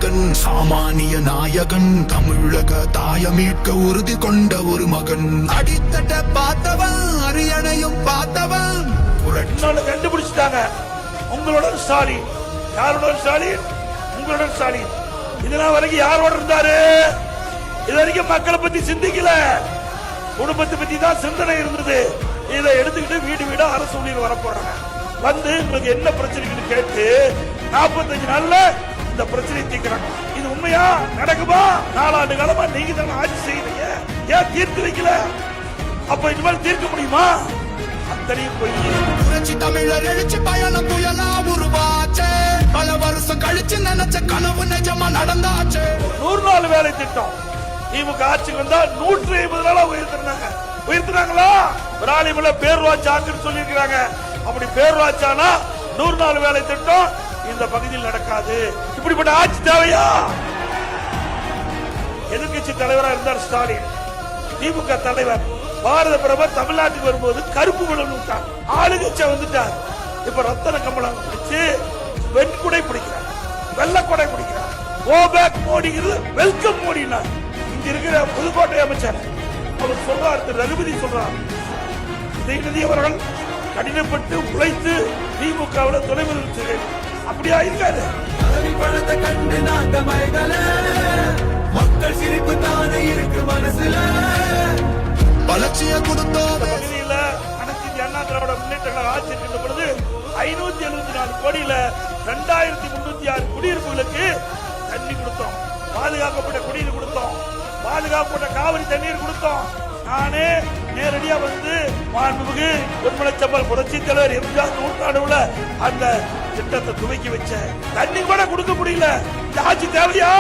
மகன், சாமானிய நாயகன், தமிழக தாய மீட்க உறுதி கொண்ட ஒரு மகன். அடித்தட்ட பார்த்தவன், அரியணையும் பார்த்தவன். கண்டுபிடிச்சிட்டாங்க. உங்களுடன் ஸ்டாலின். யாருடன் ஸ்டாலின்? உங்களுடன் ஸ்டாலின். இதெல்லாம் வரைக்கும் யாரோட இருந்தாரு? இது வரைக்கும் மக்களை பத்தி சிந்திக்கல, குடும்பத்தை பத்தி தான் சிந்தனை இருந்தது. இதை எடுத்துக்கிட்டு வீடு வீடா அரசு ஊழியர் வர போறாங்க. வந்து உங்களுக்கு என்ன பிரச்சனைன்னு கேட்டு 45 நாள்ல இந்த பிரச்சனையை தீர்க்கிறாங்க. இது உண்மையா நடக்குமா? 4 ஆண்டு காலமா நீங்க தானே ஆட்சி செய்யறீங்க, ஏன் தீர்த்து வைக்கல? அப்ப இனிமேல் தீர்க்க முடியுமா? அத்தனையும் போய் புரட்சி தமிழர் எழுச்சி பயணம் புயலா உருவாச்சு. பல வருஷம் கழிச்சு நினைச்ச கனவு நிஜமா நடந்தாச்சு. 100 நாள் வேலை திட்டம் திமுக ஆட்சிக்கு வந்தா 150 நாளா உயர்த்தினாங்களா? விராலிமலை பேரூராட்சி ஆக்குன்னு சொல்லியிருக்கிறாங்க. அப்படி பேரூராட்சியானா 100 நாள் வேலை திட்டம் இந்த பகுதியில் நடக்காது. இப்படிப்பட்ட ஆட்சி தேவையா? எதிர்கட்சி தலைவராக இருந்தார் ஸ்டாலின். திமுக தலைவர் பாரத பிரதமர் தமிழ்நாட்டுக்கு வரும்போது கருப்பு குடம் விட்டார், ஆளுங்கட்சியா வந்துட்டார். இப்ப ரத்தன கமலம் பிடிச்சு வெண்குடை பிடிக்கிறார், வெள்ளக்கொடை பிடிக்கிறார். கோ பேக் மோடிங்கிறது வெல்கம் மோடினா. இங்க இருக்கிற புதுக்கோட்டை அமைச்சர் அவர் சொல்றார், திரு ரகுபதி சொல்றார், உதயநிதி அவர்கள் கடினப்பட்டு உழைத்து திமுகவில் துணை முதலமைச்சர். அப்படியா இருக்காது? கண்டு நாங்க மக்கள் சிரிப்பு தானே இருக்கு மனசுல. வளர்ச்சிய கொடுத்தோம் பகுதியில் அனைத்து இந்திய அண்ணா திராவிட முன்னேற்ற கழக ஆட்சி இருக்கின்ற பொழுது 574 கோடியில 2306 குடியிருப்புகளுக்கு தண்ணி கொடுத்தோம், பாதுகாக்கப்பட்ட குடிநீர் கொடுத்தோம், பாதுகாக்கப்பட்ட காவிரி தண்ணீர் கொடுத்தோம். நானே நேரடியா வந்து மாண்புமிகு பொன்மனச்செம்மல் புரட்சி தலைவர் எம்ஜிஆர் நூற்றாண்டுல அந்த திட்டத்தை துவக்கி வச்ச. தண்ணி கூட கொடுக்க முடியல. இந்த ஆட்சி தேவையா?